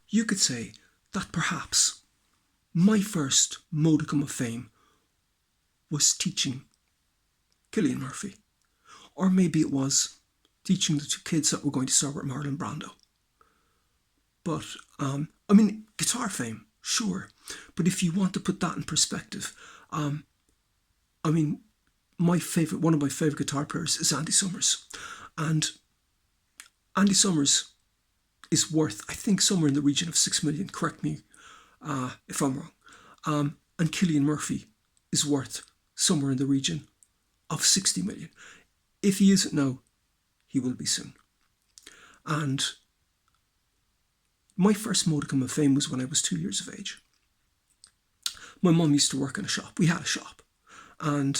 you could say that perhaps my first modicum of fame was teaching Cillian Murphy. Or maybe it was teaching the two kids that were going to star with Marlon Brando. But, guitar fame, sure. But if you want to put that in perspective, one of my favourite guitar players is Andy Summers. And Andy Summers is worth, I think, somewhere in the region of 6 million. Correct me if I'm wrong. And Cillian Murphy is worth somewhere in the region of 60 million. If he isn't now, he will be soon. And my first modicum of fame was when I was 2 years of age. My mum used to work in a shop. We had a shop. And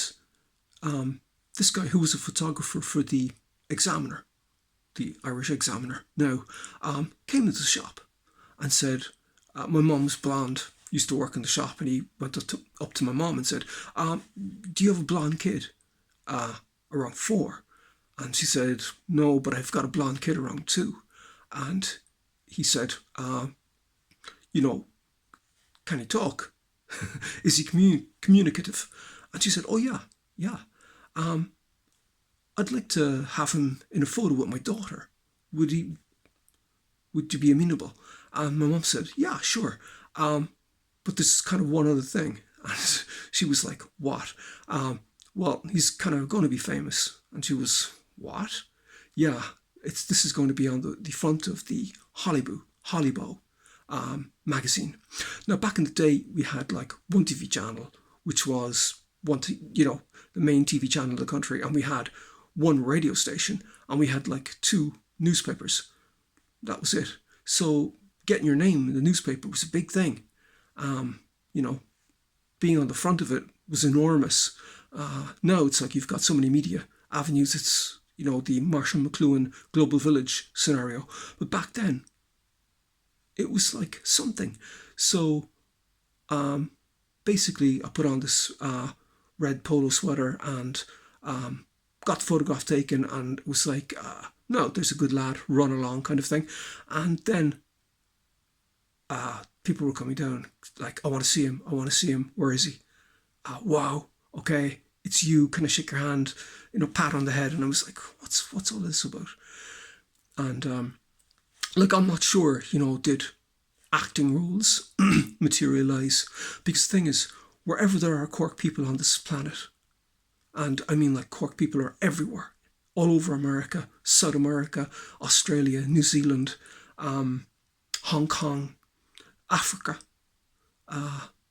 this guy who was a photographer for the Examiner, the Irish Examiner now, came into the shop and said, my mum's blonde, used to work in the shop, and he went up to my mum and said, do you have a blonde kid around 4? And she said, no, but I've got a blonde kid around 2. And he said, can he talk? Is he communicative? And she said, oh yeah. I'd like to have him in a photo with my daughter. Would you be amenable? And my mum said, yeah, sure. But there's kind of one other thing. And she was like, what? Well, he's kind of going to be famous. And she was, what? Yeah, this is going to be on the front of the Hollybo magazine. Now, back in the day, we had like one TV channel, which was the main TV channel of the country, and we had one radio station, and we had like 2 newspapers. That was it. So getting your name in the newspaper was a big thing. Being on the front of it was enormous. Now it's like you've got so many media avenues. It's, the Marshall McLuhan Global Village scenario. But back then, it was like something. So basically, I put on this red polo sweater and got the photograph taken, and it was like, no, there's a good lad, run along kind of thing. And then people were coming down, like, I want to see him, where is he? Wow, okay, it's you, can I shake your hand? Pat on the head. And I was like, what's all this about? And I'm not sure, did acting roles materialise? Because the thing is, wherever there are Cork people on this planet, and I mean like Cork people are everywhere, all over America, South America, Australia, New Zealand, Hong Kong, Africa,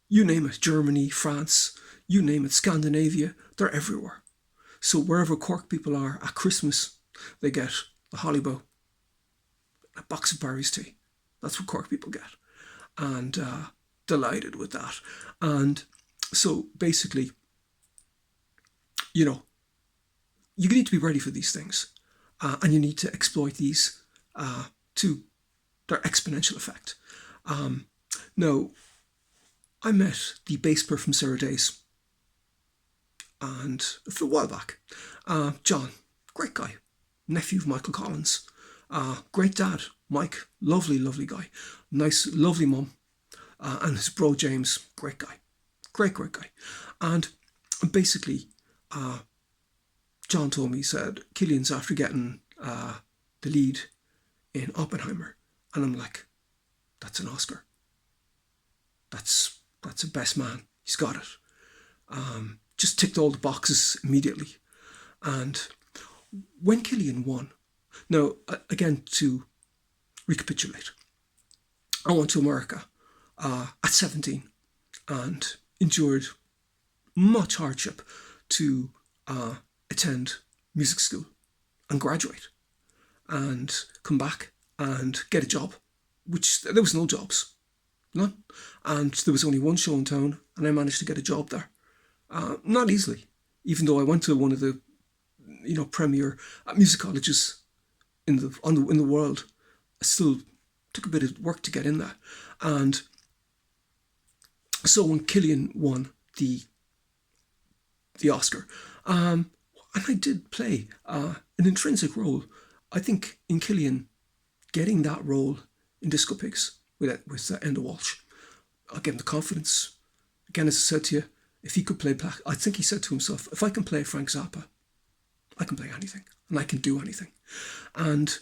you name it, Germany, France, you name it, Scandinavia, they're everywhere. So wherever Cork people are at Christmas, they get the Hollybo, a box of Barry's tea. That's what Cork people get. And delighted with that. And so basically, you need to be ready for these things. And you need to exploit these to their exponential effect. Now, I met the bass player from Sarah Days, and for a while back, John, great guy, nephew of Michael Collins, great dad, Mike, lovely guy, nice, lovely mum, and his bro James, great guy, great guy. And basically, John told me, he said, Cillian's after getting the lead in Oppenheimer. And I'm like, that's an Oscar. That's a best man. He's got it. Just ticked all the boxes immediately. And when Cillian won, now, again, to recapitulate, I went to America at 17 and endured much hardship to attend music school and graduate and come back and get a job, which there was no jobs, none. And there was only one show in town, and I managed to get a job there. Not easily, even though I went to one of the, premier music colleges in the world. I still took a bit of work to get in there. And so when Cillian won the Oscar, and I did play an intrinsic role, I think, in Cillian getting that role in Disco Pigs. with Enda Walsh. I gave him the confidence. Again, as I said to you, if he could play black, I think he said to himself, if I can play Frank Zappa, I can play anything and I can do anything. And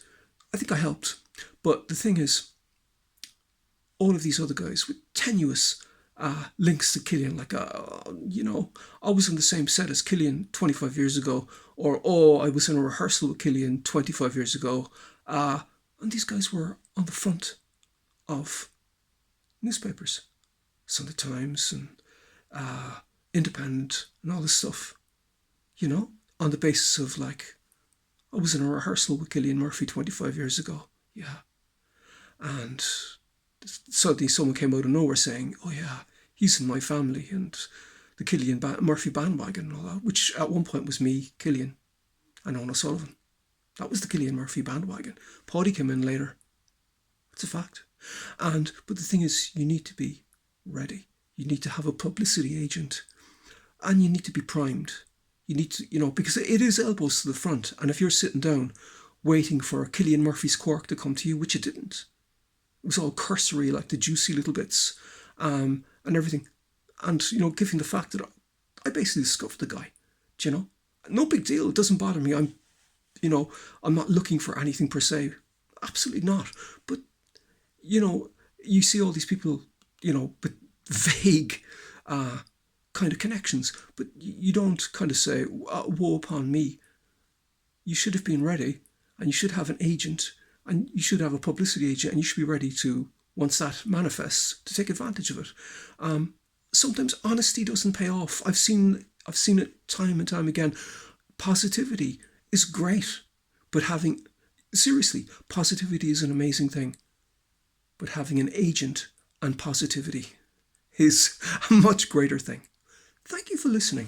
I think I helped. But the thing is, all of these other guys with tenuous links to Cillian, like, I was on the same set as Cillian 25 years ago, or, I was in a rehearsal with Cillian 25 years ago. And these guys were on the front of newspapers, Sunday Times and Independent and all this stuff, on the basis of, like, I was in a rehearsal with Cillian Murphy 25 years ago. Yeah. And suddenly someone came out of nowhere saying, oh yeah, he's in my family, and the Cillian Murphy bandwagon and all that, which at one point was me, Cillian, and Ona Sullivan. That was the Cillian Murphy bandwagon. Paddy came in later. It's a fact. But the thing is, you need to be ready. You need to have a publicity agent, and you need to be primed. You need to, because it is elbows to the front, and if you're sitting down waiting for Cillian Murphy's quirk to come to you, which it didn't, it was all cursory, like the juicy little bits, and everything. And, given the fact that I basically discovered the guy, no big deal. It doesn't bother me. I'm not looking for anything per se. Absolutely not. But, you see all these people, with vague kind of connections, but you don't kind of say, woe upon me. You should have been ready, and you should have an agent, and you should have a publicity agent, and you should be ready to, once that manifests, to take advantage of it. Sometimes honesty doesn't pay off. I've seen it time and time again. Positivity is great, but positivity is an amazing thing. But having an agent and positivity is a much greater thing. Thank you for listening.